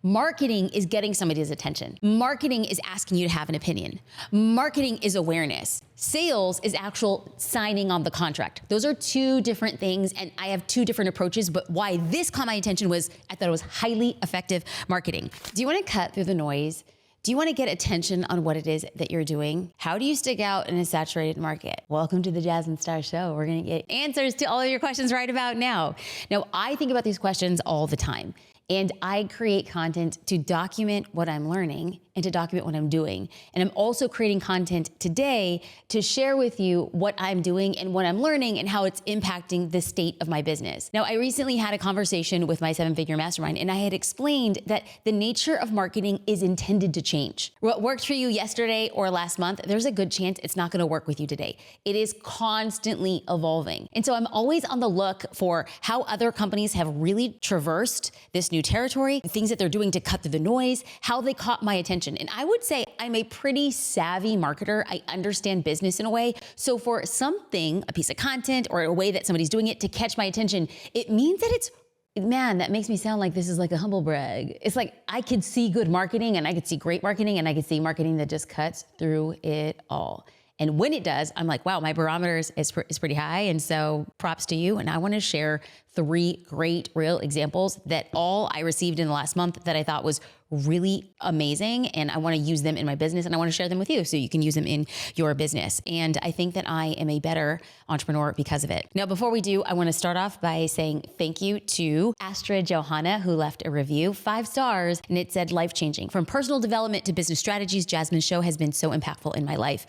Marketing is getting somebody's attention. Marketing is asking you to have an opinion. Marketing is awareness. Sales is actual signing on the contract. Those are two different things, and I have two different approaches, but why this caught my attention was I thought it was highly effective marketing. Do you want to cut through the noise? Do you want to get attention on what it is that you're doing? How do you stick out in a saturated market? Welcome to the Jasmine Star Show. We're going to get answers to all of your questions right about now. Now, I think about these questions all the time, and I create content to document what I'm learning and to document what I'm doing. And I'm also creating content today to share with you what I'm doing and what I'm learning and how it's impacting the state of my business. Now, I recently had a conversation with my 7-figure mastermind, and I had explained that the nature of marketing is intended to change. What worked for you yesterday or last month, there's a good chance it's not gonna work with you today. It is constantly evolving. And so I'm always on the look for how other companies have really traversed this new territory, things that they're doing to cut through the noise, how they caught my attention. And I would say I'm a pretty savvy marketer. I understand business in a way. So for something, a piece of content or a way that somebody's doing it to catch my attention, it means that it's, man, that makes me sound like this is like a humble brag. It's like I could see good marketing and I could see great marketing and I could see marketing that just cuts through it all. And when it does, I'm like, wow, my barometer is pretty high. And so props to you. And I want to share 3 great real examples that all I received in the last month that I thought was really amazing. And I want to use them in my business and I want to share them with you so you can use them in your business. And I think that I am a better entrepreneur because of it. Now, before we do, I want to start off by saying thank you to Astra Johanna, who left a review, 5 stars, and it said life-changing. From personal development to business strategies, Jasmine's show has been so impactful in my life.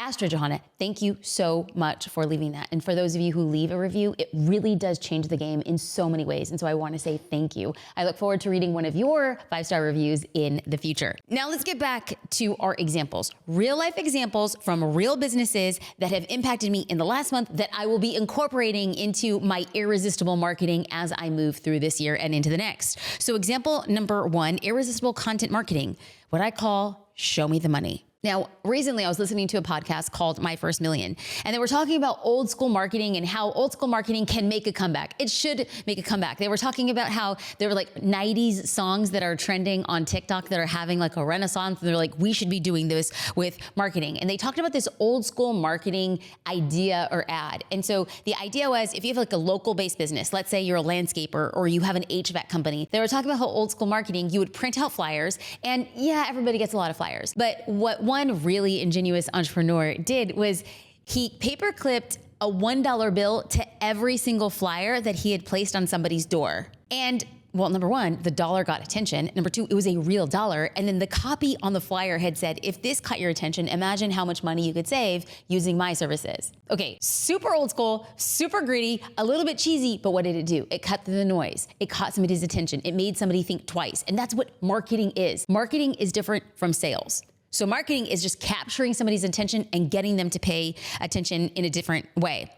Astra Johanna, thank you so much for leaving that. And for those of you who leave a review, it really does change the game in so many ways. And so I want to say thank you. I look forward to reading one of your 5-star reviews in the future. Now let's get back to our examples. Real life examples from real businesses that have impacted me in the last month that I will be incorporating into my irresistible marketing as I move through this year and into the next. So example number 1, irresistible content marketing, what I call show me the money. Now, recently I was listening to a podcast called My First Million, and they were talking about old school marketing and how old school marketing can make a comeback. It should make a comeback. They were talking about how there were like 90s songs that are trending on TikTok that are having like a renaissance. They're like, we should be doing this with marketing. And they talked about this old school marketing idea or ad. And so the idea was if you have like a local based business, let's say you're a landscaper or you have an HVAC company, they were talking about how old school marketing, you would print out flyers, and yeah, everybody gets a lot of flyers. But what one really ingenious entrepreneur did was he paper clipped a $1 bill to every single flyer that he had placed on somebody's door. And well, number 1, the dollar got attention. Number 2, it was a real dollar. And then the copy on the flyer had said, if this caught your attention, imagine how much money you could save using my services. Okay, super old school, super gritty, a little bit cheesy, but what did it do? It cut through the noise. It caught somebody's attention. It made somebody think twice. And that's what marketing is. Marketing is different from sales. So marketing is just capturing somebody's attention and getting them to pay attention in a different way.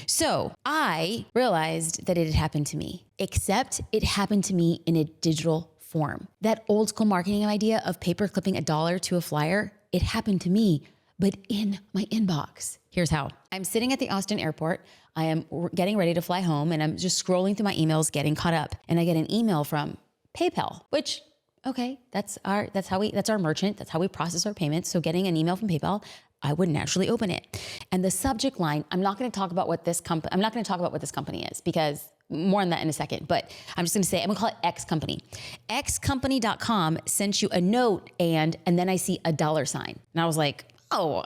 So I realized that it had happened to me, except it happened to me in a digital form. That old school marketing idea of paper clipping $1 to a flyer, it happened to me, but in my inbox. Here's how. I'm sitting at the Austin airport. I am getting ready to fly home and I'm just scrolling through my emails, getting caught up. And I get an email from PayPal, which okay, that's our merchant. That's how we process our payments. So getting an email from PayPal, I would naturally open it. And the subject line, I'm not going to talk about what this company is because more on that in a second, but I'm just going to say, I'm going to call it X company. Xcompany.com sent you a note and then I see a $sign. And I was like, oh,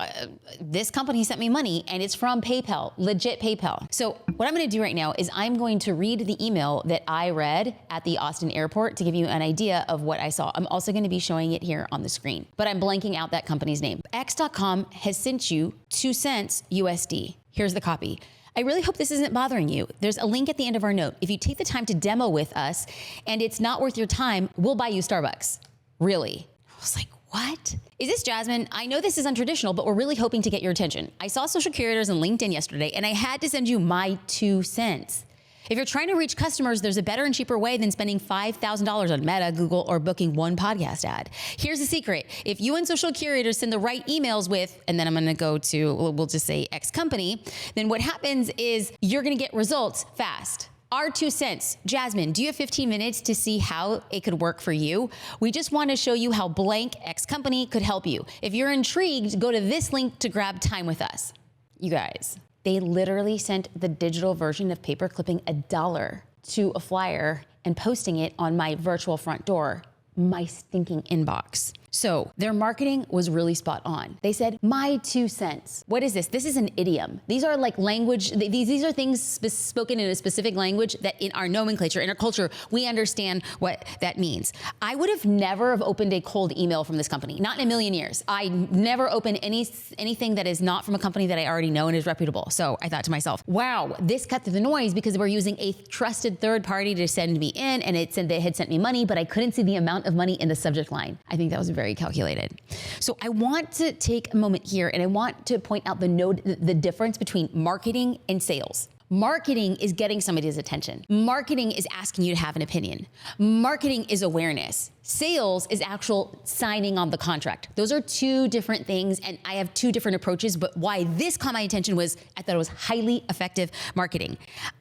this company sent me money and it's from PayPal, legit PayPal. So what I'm gonna do right now is I'm going to read the email that I read at the Austin airport to give you an idea of what I saw. I'm also gonna be showing it here on the screen, but I'm blanking out that company's name. X.com has sent you 2 cents USD. Here's the copy. I really hope this isn't bothering you. There's a link at the end of our note. If you take the time to demo with us and it's not worth your time, we'll buy you Starbucks. Really? I was like, what? Is this Jasmine? I know this is untraditional, but we're really hoping to get your attention. I saw social curators on LinkedIn yesterday, and I had to send you my 2 cents. If you're trying to reach customers, there's a better and cheaper way than spending $5,000 on Meta, Google, or booking one podcast ad. Here's the secret. If you and social curators send the right emails with, and then I'm going to go to, we'll just say X company, then what happens is you're going to get results fast. Our 2 cents. Jasmine, do you have 15 minutes to see how it could work for you? We just want to show you how blank X company could help you. If you're intrigued, go to this link to grab time with us. You guys, they literally sent the digital version of paper clipping $1 to a flyer and posting it on my virtual front door, my stinking inbox. So their marketing was really spot on. They said, my 2 cents. What is this? This is an idiom. These are like language, these are things spoken in a specific language that in our nomenclature, in our culture, we understand what that means. I would have never have opened a cold email from this company, not in a million years. I never open anything that is not from a company that I already know and is reputable. So I thought to myself, wow, this cut through the noise because we're using a trusted third party to send me in, and it said they had sent me money, but I couldn't see the amount of money in the subject line. I think that was very calculated. So I want to take a moment here and I want to point out the difference between marketing and sales. Marketing is getting somebody's attention. Marketing is asking you to have an opinion. Marketing is awareness. Sales is actual signing on the contract. Those are two different things, and I have two different approaches, but why this caught my attention was I thought it was highly effective marketing.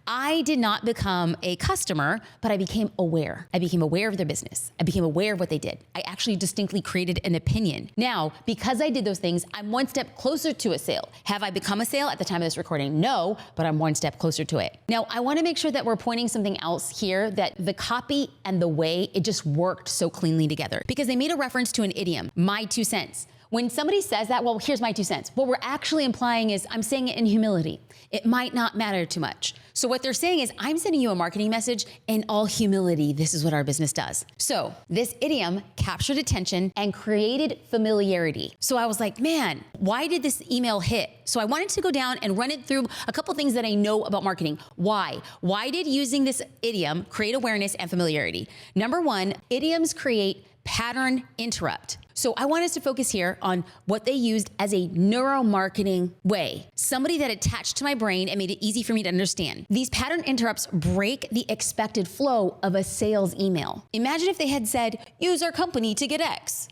I did not become a customer, but I became aware. I became aware of their business. I became aware of what they did. I actually distinctly created an opinion. Now, because I did those things, I'm one step closer to a sale. Have I become a sale at the time of this recording? No, but I'm one step closer to it. Now, I want to make sure that we're pointing something else here, that the copy and the way it just worked so cleanly together, because they made a reference to an idiom, my 2 cents. When somebody says that, well, here's my 2 cents. What we're actually implying is I'm saying it in humility. It might not matter too much. So what they're saying is I'm sending you a marketing message in all humility. This is what our business does. So this idiom captured attention and created familiarity. So I was like, man, why did this email hit? So I wanted to go down and run it through a couple things that I know about marketing. Why? Why did using this idiom create awareness and familiarity? Number one, idioms create pattern interrupt. So I want us to focus here on what they used as a neuromarketing way, somebody that attached to my brain and made it easy for me to understand. These pattern interrupts break the expected flow of a sales email. Imagine if they had said, use our company to get X.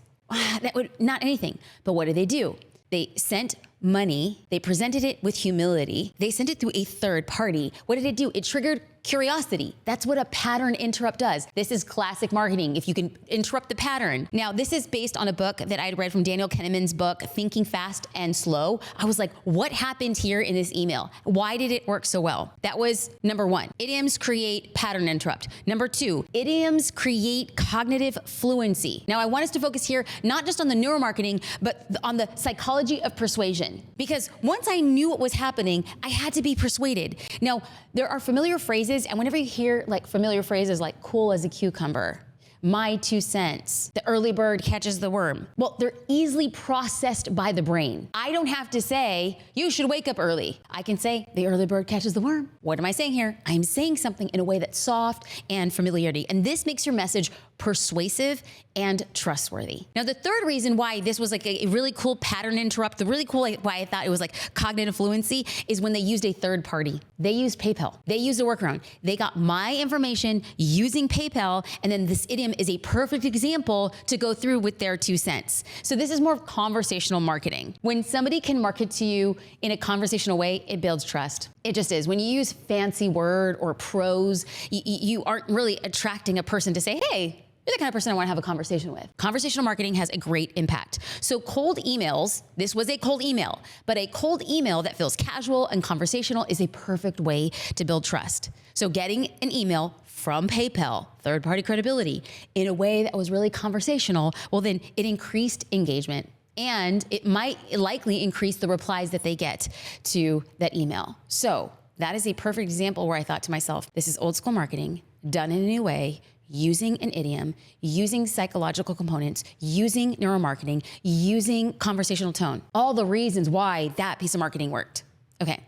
That would not anything. But what did they do? They sent money. They presented it with humility. They sent it through a third party. What did it do? It triggered curiosity. That's what a pattern interrupt does. This is classic marketing, if you can interrupt the pattern. Now, this is based on a book that I'd read from Daniel Kahneman's book, Thinking Fast and Slow. I was like, what happened here in this email? Why did it work so well? That was number one. Idioms create pattern interrupt. Number two, idioms create cognitive fluency. Now, I want us to focus here not just on the neuromarketing, but on the psychology of persuasion. Because once I knew what was happening, I had to be persuaded. Now, there are familiar phrases, and whenever you hear like familiar phrases like cool as a cucumber, my 2 cents, the early bird catches the worm. Well, they're easily processed by the brain. I don't have to say, you should wake up early. I can say, the early bird catches the worm. What am I saying here? I'm saying something in a way that's soft and familiarity. And this makes your message persuasive and trustworthy. Now, the third reason why this was like a really cool pattern interrupt, the really cool why I thought it was like cognitive fluency is when they used a third party. They used PayPal. They used a workaround. They got my information using PayPal, and then this idiom is a perfect example to go through with their 2 cents. So this is more conversational marketing. When somebody can market to you in a conversational way, it builds trust. It just is. When you use fancy word or prose, you aren't really attracting a person to say, hey, you're the kind of person I want to have a conversation with. Conversational marketing has a great impact. So cold emails, this was a cold email, but a cold email that feels casual and conversational is a perfect way to build trust. So getting an email from PayPal, third-party credibility, in a way that was really conversational, well then it increased engagement, and it might likely increase the replies that they get to that email. So that is a perfect example where I thought to myself, this is old school marketing done in a new way, using an idiom, using psychological components, using neuromarketing, using conversational tone. All the reasons why that piece of marketing worked. Okay.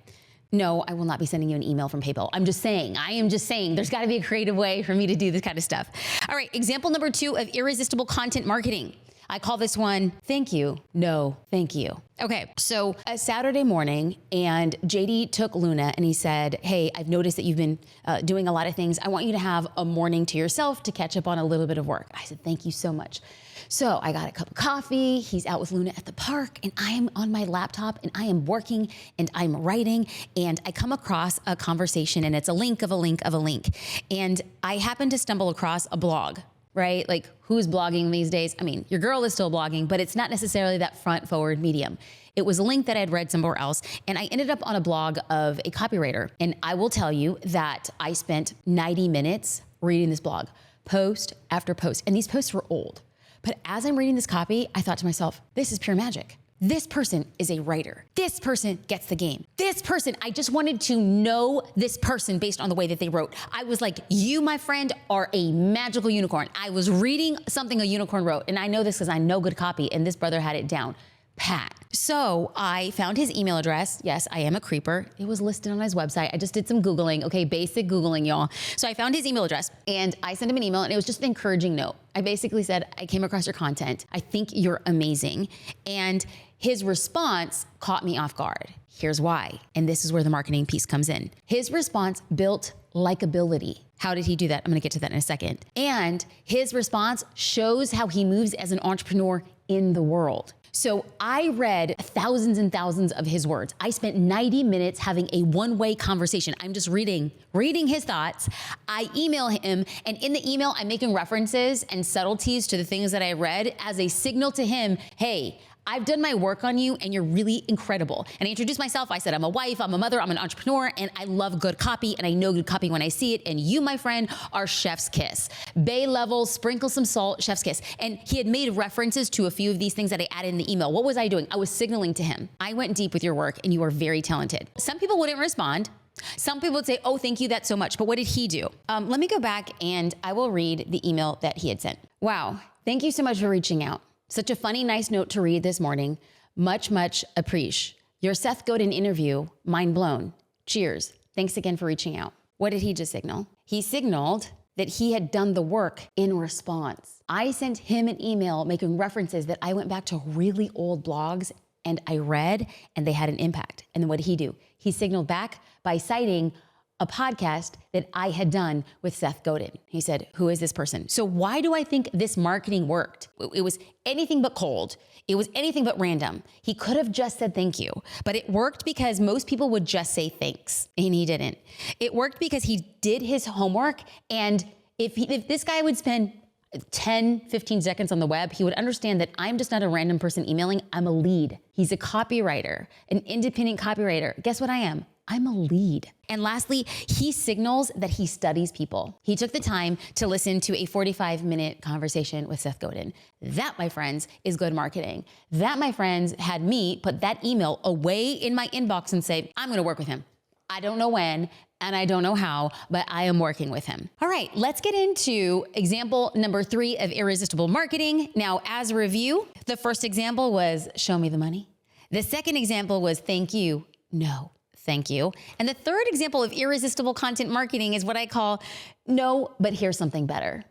No, I will not be sending you an email from PayPal. I am just saying there's gotta be a creative way for me to do this kind of stuff. All right, example number 2 of irresistible content marketing. I call this one, thank you, no, thank you. Okay, so a Saturday morning, and JD took Luna and he said, hey, I've noticed that you've been doing a lot of things. I want you to have a morning to yourself to catch up on a little bit of work. I said, thank you so much. So I got a cup of coffee, he's out with Luna at the park, and I am on my laptop and I am working and I'm writing, and I come across a conversation and it's a link of a link of a link. And I happen to stumble across a blog, right? Like, who's blogging these days? I mean, your girl is still blogging, but it's not necessarily that front forward medium. It was a link that I'd read somewhere else, and I ended up on a blog of a copywriter. And I will tell you that I spent 90 minutes reading this blog, post after post, and these posts were old. But as I'm reading this copy, I thought to myself, this is pure magic. This person is a writer. This person gets the game. This person, I just wanted to know this person based on the way that they wrote. I was like, you, my friend, are a magical unicorn. I was reading something a unicorn wrote, and I know this because I know good copy, and this brother had it down pat. So I found his email address. Yes, I am a creeper. It was listed on his website. I just did some Googling. Okay, basic Googling, y'all. So I found his email address and I sent him an email, and it was just an encouraging note. I basically said, I came across your content. I think you're amazing. And his response caught me off guard. Here's why. And this is where the marketing piece comes in. His response built likability. How did he do that? I'm gonna get to that in a second. And his response shows how he moves as an entrepreneur in the world. So I read thousands and thousands of his words. I spent 90 minutes having a one-way conversation. I'm just reading his thoughts. I email him, and in the email, I'm making references and subtleties to the things that I read as a signal to him, hey, I've done my work on you and you're really incredible. And I introduced myself. I said, I'm a wife, I'm a mother, I'm an entrepreneur, and I love good copy, and I know good copy when I see it. And you, my friend, are chef's kiss. Bay level, sprinkle some salt, chef's kiss. And he had made references to a few of these things that I added in the email. What was I doing? I was signaling to him, I went deep with your work and you are very talented. Some people wouldn't respond. Some people would say, oh, thank you, that's so much. But what did he do? Let me go back and I will read the email that he had sent. Wow, thank you so much for reaching out. Such a funny, nice note to read this morning. Much, much appreciate. Your Seth Godin interview, mind blown. Cheers. Thanks again for reaching out. What did he just signal? He signaled that he had done the work in response. I sent him an email making references that I went back to really old blogs and I read, and they had an impact. And then what did he do? He signaled back by citing a podcast that I had done with Seth Godin. He said, who is this person? So why do I think this marketing worked? It was anything but cold. It was anything but random. He could have just said thank you, but it worked because most people would just say thanks, and he didn't. It worked because he did his homework, and if this guy would spend 10, 15 seconds on the web, he would understand that I'm just not a random person emailing, I'm a lead. He's a copywriter, an independent copywriter. Guess what I am? I'm a lead. And lastly, he signals that he studies people. He took the time to listen to a 45-minute conversation with Seth Godin. That, my friends, is good marketing. That, my friends, had me put that email away in my inbox and say, I'm gonna work with him. I don't know when, and I don't know how, but I am working with him. All right, let's get into example number 3 of irresistible marketing. Now, as a review, the first example was show me the money. The second example was thank you, no. Thank you. And the third example of irresistible content marketing is what I call no, but here's something better.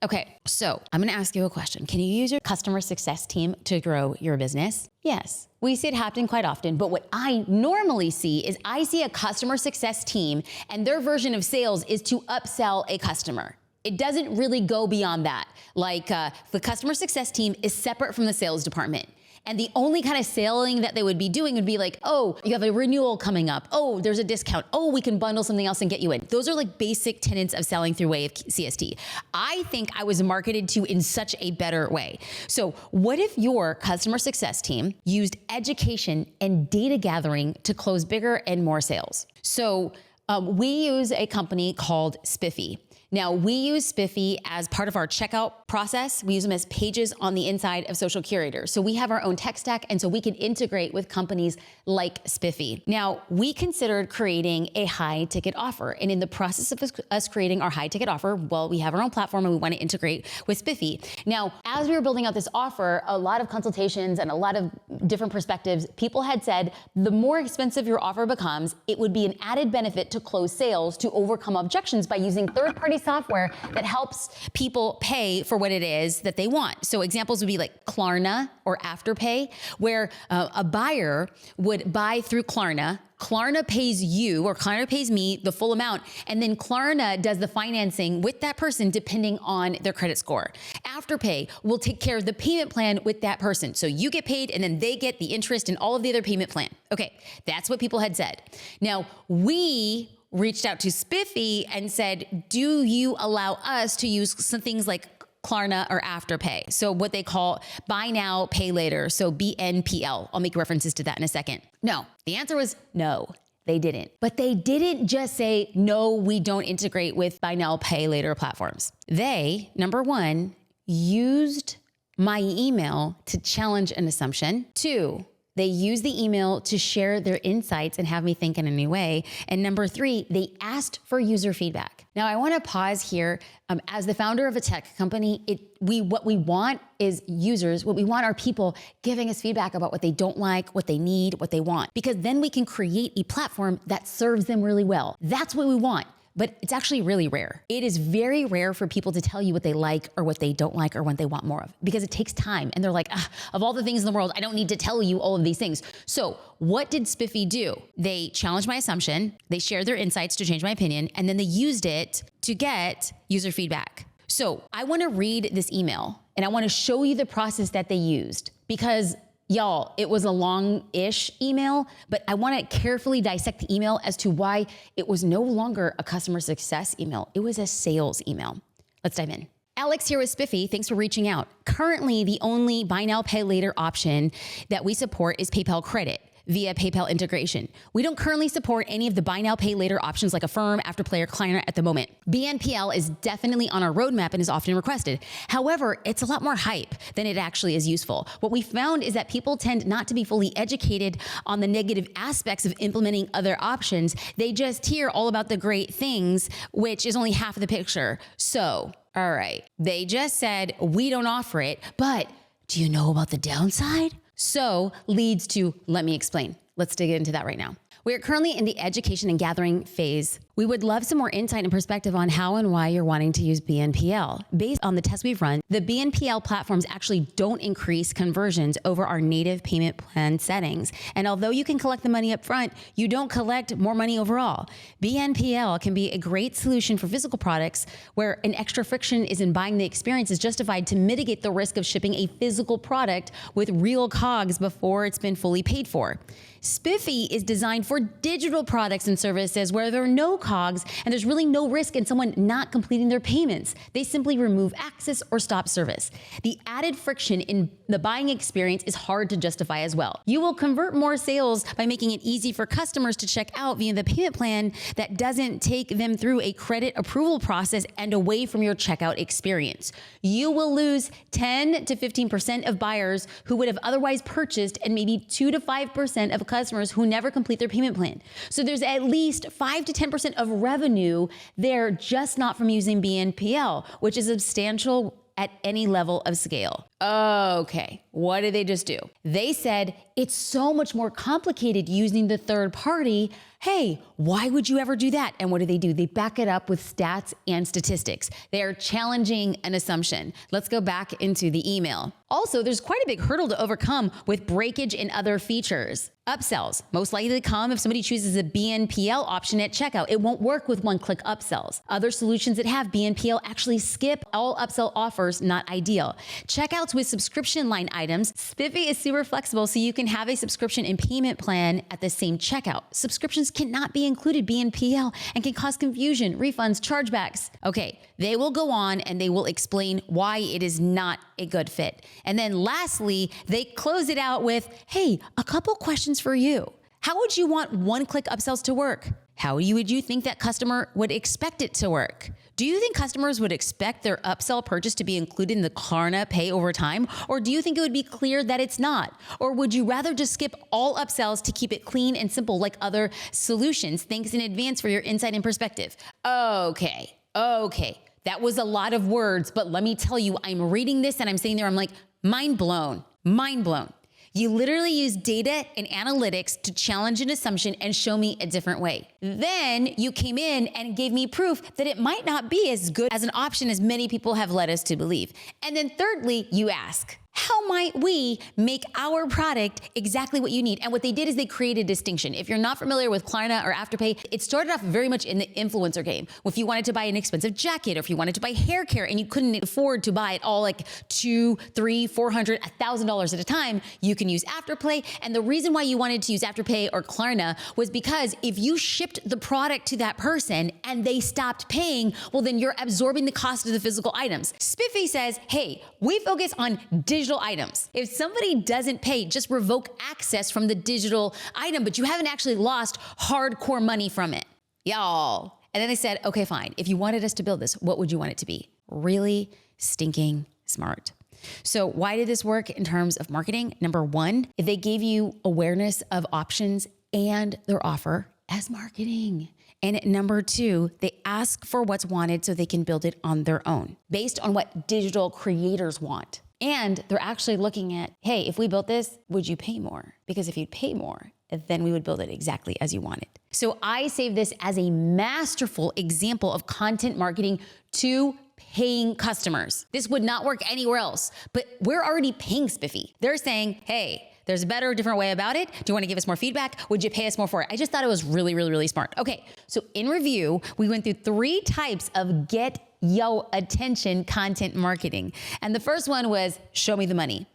Okay, so I'm gonna ask you a question. Can you use your customer success team to grow your business? Yes, we see it happen quite often, but what I normally see is I see a customer success team and their version of sales is to upsell a customer. It doesn't really go beyond that. Like the customer success team is separate from the sales department. And the only kind of selling that they would be doing would be like, oh, you have a renewal coming up. Oh, there's a discount. Oh, we can bundle something else and get you in. Those are like basic tenets of selling through way of CST. I think I was marketed to in such a better way. So what if your customer success team used education and data gathering to close bigger and more sales? So we use a company called Spiffy. Now, we use Spiffy as part of our checkout process. We use them as pages on the inside of Social Curator. So we have our own tech stack, and so we can integrate with companies like Spiffy. Now, we considered creating a high ticket offer. And in the process of us creating our high ticket offer, well, we have our own platform and we want to integrate with Spiffy. Now, as we were building out this offer, a lot of consultations and a lot of different perspectives, people had said the more expensive your offer becomes, it would be an added benefit to close sales to overcome objections by using third-party software that helps people pay for what it is that they want. So examples would be like Klarna or Afterpay, where a buyer would buy through Klarna. Klarna pays you or Klarna pays me the full amount, and then Klarna does the financing with that person depending on their credit score. Afterpay will take care of the payment plan with that person. So you get paid and then they get the interest and all of the other payment plan. Okay, that's what people had said. Now, we reached out to Spiffy and said, do you allow us to use some things like Klarna or Afterpay? So what they call buy now, pay later. So BNPL. I'll make references to that in a second. No, the answer was no, they didn't. But they didn't just say, no, we don't integrate with buy now, pay later platforms. They, number one, used my email to challenge an assumption. Two, they use the email to share their insights and have me think in a new way. And number three, they asked for user feedback. Now I want to pause here. As the founder of a tech company, what we want is users, what we want are people giving us feedback about what they don't like, what they need, what they want, because then we can create a platform that serves them really well. That's what we want. But it's actually really rare. It is very rare for people to tell you what they like or what they don't like or what they want more of, because it takes time. And they're like, of all the things in the world, I don't need to tell you all of these things. So what did Spiffy do? They challenged my assumption, they shared their insights to change my opinion, and then they used it to get user feedback. So I wanna read this email and I wanna show you the process that they used, because y'all, it was a long-ish email, but I want to carefully dissect the email as to why it was no longer a customer success email. It was a sales email. Let's dive in. Alex here with Spiffy. Thanks for reaching out. Currently, the only buy now, pay later option that we support is PayPal Credit via PayPal integration. We don't currently support any of the buy now, pay later options like Affirm, Afterpay, or Klarna at the moment. BNPL is definitely on our roadmap and is often requested. However, it's a lot more hype than it actually is useful. What we found is that people tend not to be fully educated on the negative aspects of implementing other options. They just hear all about the great things, which is only half of the picture. So, all right, they just said, we don't offer it, but do you know about the downside? So leads to, let me explain. Let's dig into that right now. We are currently in the education and gathering phase. We would love some more insight and perspective on how and why you're wanting to use BNPL. Based on the tests we've run, the BNPL platforms actually don't increase conversions over our native payment plan settings. And although you can collect the money up front, you don't collect more money overall. BNPL can be a great solution for physical products where an extra friction is in buying the experience is justified to mitigate the risk of shipping a physical product with real COGS before it's been fully paid for. Spiffy is designed for digital products and services where there are no COGS and there's really no risk in someone not completing their payments. They simply remove access or stop service. The added friction in the buying experience is hard to justify as well. You will convert more sales by making it easy for customers to check out via the payment plan that doesn't take them through a credit approval process and away from your checkout experience. You will lose 10 to 15% of buyers who would have otherwise purchased, and maybe 2 to 5% of customers who never complete their payment plan. So there's at least 5 to 10% of revenue there, just not from using BNPL, which is substantial at any level of scale. Okay, what did they just do? They said it's so much more complicated using the third party. Hey, why would you ever do that? And what do? They back it up with stats and statistics. They are challenging an assumption. Let's go back into the email. Also, there's quite a big hurdle to overcome with breakage in other features. Upsells, most likely to come if somebody chooses a BNPL option at checkout. It won't work with one-click upsells. Other solutions that have BNPL actually skip all upsell offers, not ideal. Checkouts with subscription line items. Spiffy is super flexible, so you can have a subscription and payment plan at the same checkout. Subscriptions cannot be included BNPL and can cause confusion, refunds, chargebacks. Okay, they will go on and they will explain why it is not a good fit. And then lastly, they close it out with, hey, a couple questions for you. How would you want one-click upsells to work? How would you think that customer would expect it to work? Do you think customers would expect their upsell purchase to be included in the Klarna pay over time? Or do you think it would be clear that it's not? Or would you rather just skip all upsells to keep it clean and simple like other solutions? Thanks in advance for your insight and perspective. Okay. That was a lot of words, but let me tell you, I'm reading this and I'm sitting there, I'm like, mind blown. You literally use data and analytics to challenge an assumption and show me a different way. Then you came in and gave me proof that it might not be as good as an option as many people have led us to believe. And then thirdly, you ask, how might we make our product exactly what you need? And what they did is they created a distinction. If you're not familiar with Klarna or Afterpay, it started off very much in the influencer game. If you wanted to buy an expensive jacket, or if you wanted to buy hair care and you couldn't afford to buy it all like $200, $300, $400, $1,000 at a time, you can use Afterpay. And the reason why you wanted to use Afterpay or Klarna was because if you shipped the product to that person and they stopped paying, well, then you're absorbing the cost of the physical items. Spiffy says, hey, we focus on digital items. If somebody doesn't pay, just revoke access from the digital item, but you haven't actually lost hardcore money from it. Y'all. And then they said, okay, fine. If you wanted us to build this, what would you want it to be? Really stinking smart. So why did this work in terms of marketing? Number one, they gave you awareness of options and their offer as marketing. And number two, they ask for what's wanted so they can build it on their own based on what digital creators want. And they're actually looking at, hey, if we built this, would you pay more? Because if you'd pay more, then we would build it exactly as you want it. So I save this as a masterful example of content marketing to paying customers. This would not work anywhere else, but we're already paying Spiffy. They're saying, hey, there's a better, different way about it. Do you want to give us more feedback? Would you pay us more for it? I just thought it was really, really, really smart. Okay, so in review, we went through 3 types of get yo attention content marketing. And the first one was show me the money.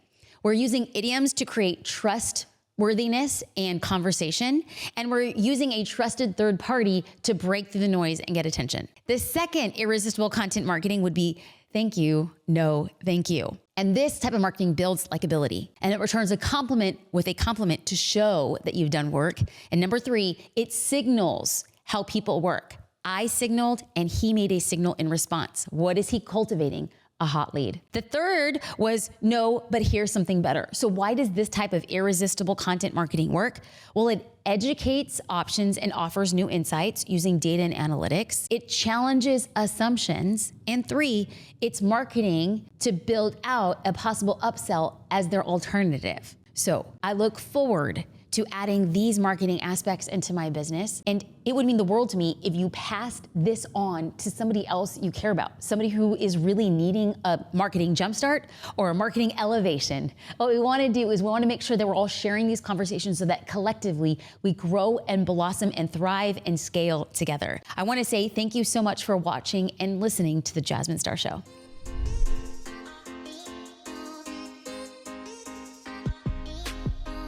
We're using idioms to create trustworthiness and conversation. And we're using a trusted third party to break through the noise and get attention. The second irresistible content marketing would be thank you, no, thank you. And this type of marketing builds likability, and it returns a compliment with a compliment to show that you've done work. And number 3, it signals how people work. I signaled and he made a signal in response. What is he cultivating? A hot lead. The third was no, but here's something better. So why does this type of irresistible content marketing work? Well, it educates options and offers new insights using data and analytics. It challenges assumptions. And 3, it's marketing to build out a possible upsell as their alternative. So I look forward to adding these marketing aspects into my business. And it would mean the world to me if you passed this on to somebody else you care about, somebody who is really needing a marketing jumpstart or a marketing elevation. What we want to do is we want to make sure that we're all sharing these conversations so that collectively we grow and blossom and thrive and scale together. I want to say thank you so much for watching and listening to The Jasmine Star Show.